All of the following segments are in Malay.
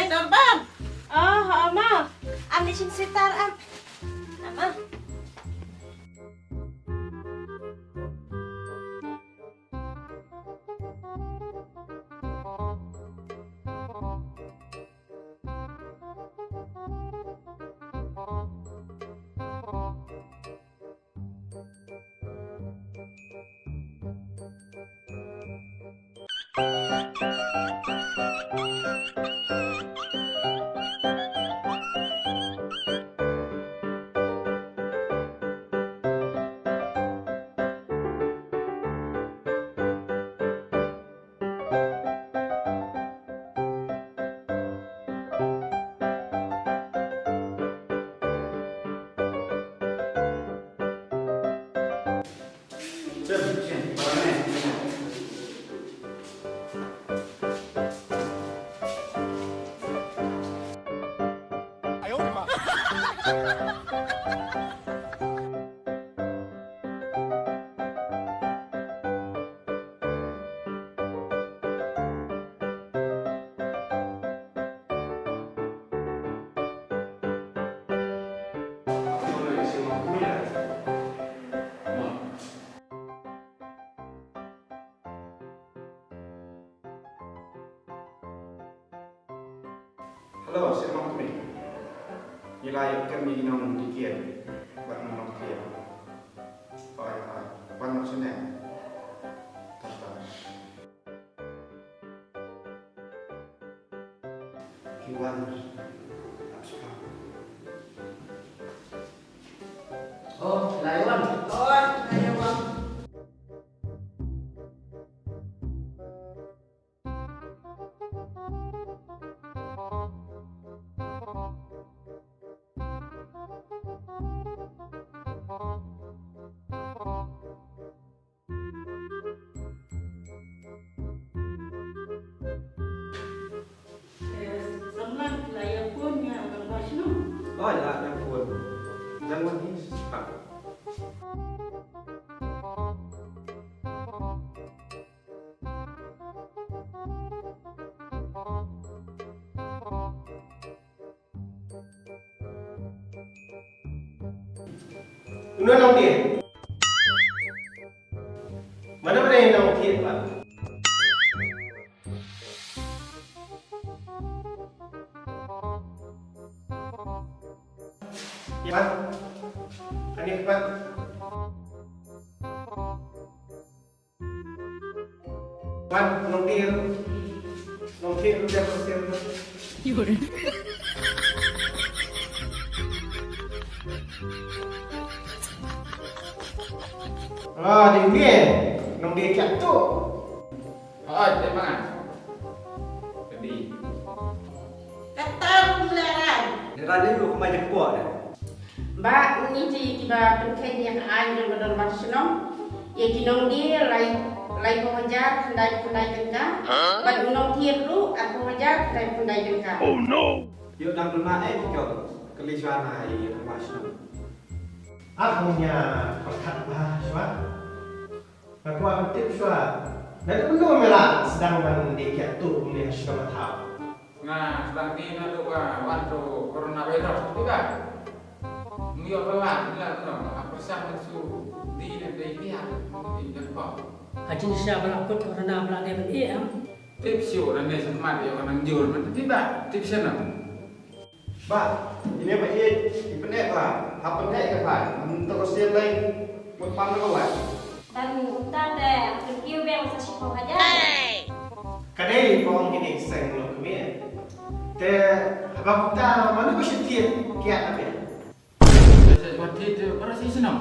Dorban. Oh, Ma. Am di sini sekitar am. Ma. Halo, saya mau kami. Nilai kami nong dikian, buat nong dikian. Pan maksudnya, tata. Kiwan, apa? Oh, Laiwan. Oh, ayo bang. Oh ya, yang pun. Jangan ini pak. Udah nong dia. Mana yang nong dia pak? Pak, ini Pak. Pak, nongtir udah bersih. Yaudah. Ah, dia, nongtir jatuh. Oh, terima. Jadi, Ketemu leran. Tadi lu kemana kuat dah? Mbak, ini tiba penken yang air yang benar senang. Ya kinong dia lai pengajar pendai dengka. Bad unong tiap lu aku pengajar pendai dengka. Oh no. Yuk dan rumah juga kelisuan air masuk. Akunya perkat bahasa. Aku akan tips dan belum melah sedang mendekat tu melihat sudah tahu. nah, sedang ini lalu waktu coronavirus itu kan. Mio pelan, lah no. Apa sah mensu di dia di Jepang. Hajin siya balakot karena belakang yang iya. Tips yo, nanti semat ya orang jual, tidak tipsnya no. Pak, ini apa ini? Pendek Pak, apa pendek ke Pak? Terus dia lain berpamar kawan. Dan utar deh, pergi biar usah sih aja. Kadang orang ini sering lo kemana? Te apa kita mana bisa tiap kiat apa?วันที่จะประสิทธิ์น้อง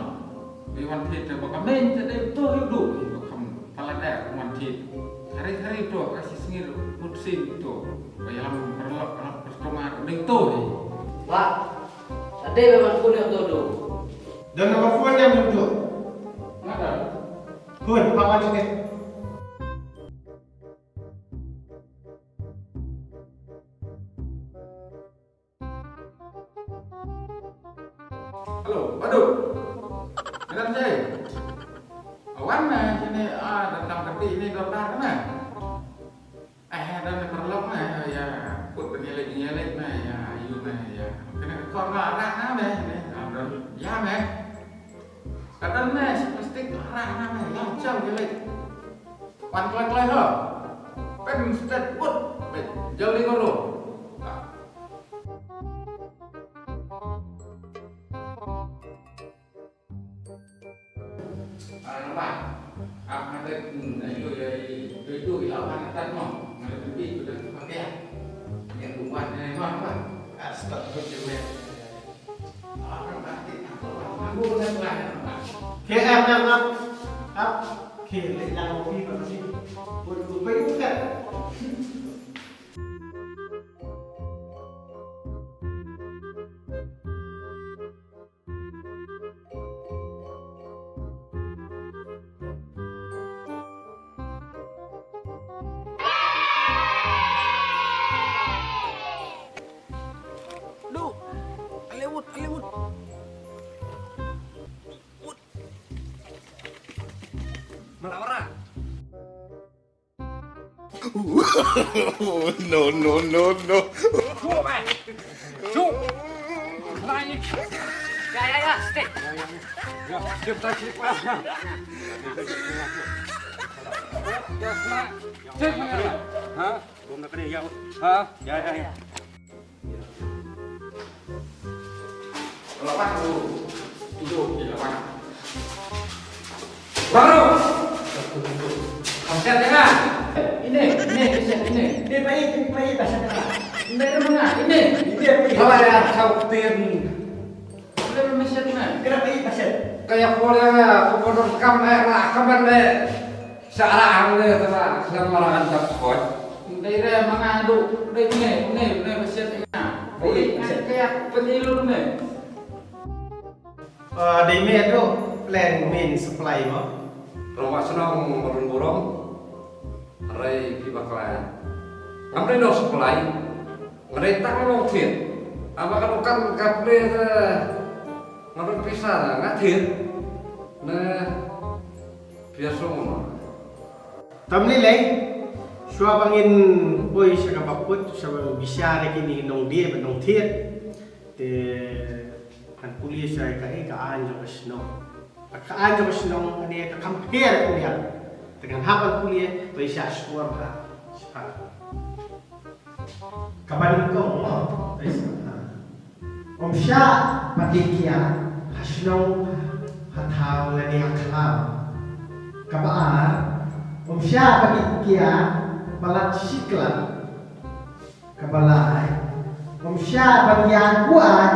ในวันที่จะบอกเมนจะได้ตัวดูบอกคำพลังแดดวันที่hari-hari itu kasih sengir musim itu bayam perlok pertama dengan tu Pak, ada memang pun yang dulu. Dan nama phone yang duduk. ada Phone Pak Wajib ni. halo aduh dengan saya awan mah ini tentang kerti ini dokter kan dan perlok mah ya put penilai arah nama ni. Ya meh. Kadang meh mesti arah nama yang jauh je. Wan klek-klek ho. Pen stet put. Jauh ni kono. Nampak? Apa itu ilawan atas mo. Mana lebih sudah pakai. Yang buat ni apa? Start document. Aku dah buat. Okay, up. Okay, yang kopi apa sih? Boleh buka. Hollywood. Melawara. No. Cuk, man. Cuk. Naik. Ya, stay. Ya, dia tak sini pas. Ya, nak. Cek mana? Ha? Belum nak kena ya. Ha? Ya. Lawan tu. Duduk di lawan. Baru. Konsep tengah. Ini. Ini baik bahasa tengah. Ini mana? Ini. Kalau ada kau tin. Boleh mesin mana? Kenapa baik bahasa? Kayak boleh pemodal kamera kamera searah boleh telah semarangan takut. Daerah mengadu. Ini mesin tengah. Boleh kayak penilur ni. Di mana tu plan main supply mo? Rumah senang burung-burung. Rai pibaklan. Amri no supply. Mereka kalau thiệt. Apa kalau kan kaple ngapain pisah ngathir. Nah biasa ngono. Tamni lay. Shua bangin boy sa kapaput sa bisyare kini nong dia nong thiet. Te kan kuliah saya kaan jo kasno. Kaan jo kasno ani ka compare kuliah. Dengan hapan kuliah boy sa sekolah ha. Kapan ko mo? Om Sya patikia hasno hathaw lani akhlaw. Kabaar Om Sya patikia balat sikla. Kabalai Om Sya bagian kuat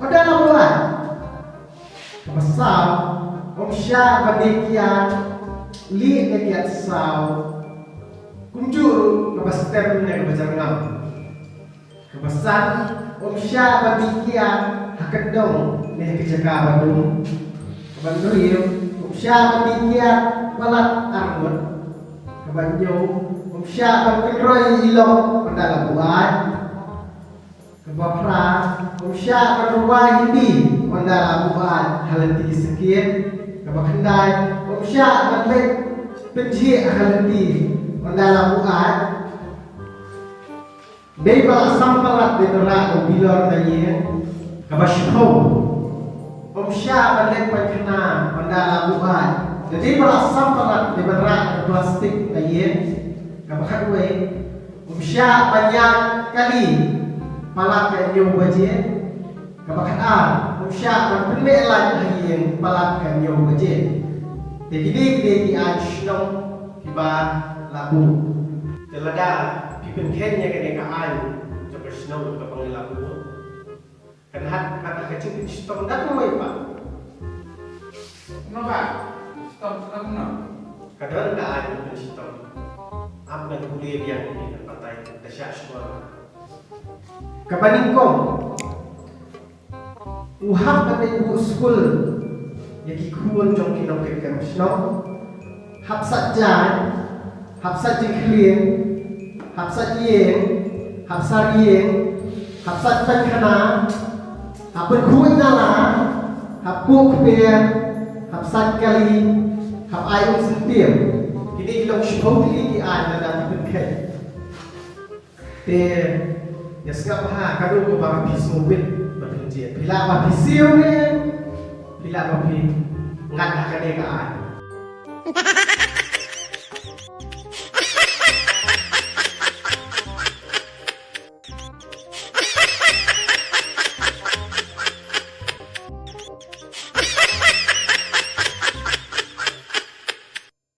pada bulan. Kabasaw Om Sya patikia li nekiat saw. Kunjuru kabastem ne kabajangam. Kebesan Om Sya patikia hakadong ne kejaka Bandung. Kebandurim Om Sya patikia balat armut. Kebanjo Om Sya patiroy ilong pada buat. Kebapra Om Sya patiroy hindi pada buat halati sakit. Kebakandai Om Sya patlet penji halati pada buat. Deba sampalat benerak mobilar tanya kabashkau Om Sya balik pankena pada labuan jadi bala sampalat benerak plastik tanya kabakadwe Om Sya banyak kali palak kanyo baje kabakadar Om Sya berpilih lagi yang palak kanyo baje jadi di ajnong kiba labu telada pipin kenya kena kaan jika senang untuk pengilaku kan kata kecil itu stop tak mau pak Kenapa? Stop kenapa? kadang kaan itu stop apa yang kuliah dia ini pantai dasar sekolah kapan kau uhap kata ibu sekolah yang kikuan jom kinong kekem senang hapsat jan hapsat jengklien hapsat yen, hapsat yen, hapsat penkana, hapun kuat nala, hapuk biar, hapsat kali, hap ayun sentiam. Jadi ilong syukur di an dalam benkai. Te Ya segala paha kadu ko ba bis mobil berpinjit. Bila ba bisiu ni. Bila ba pi ngat ka de ka ai.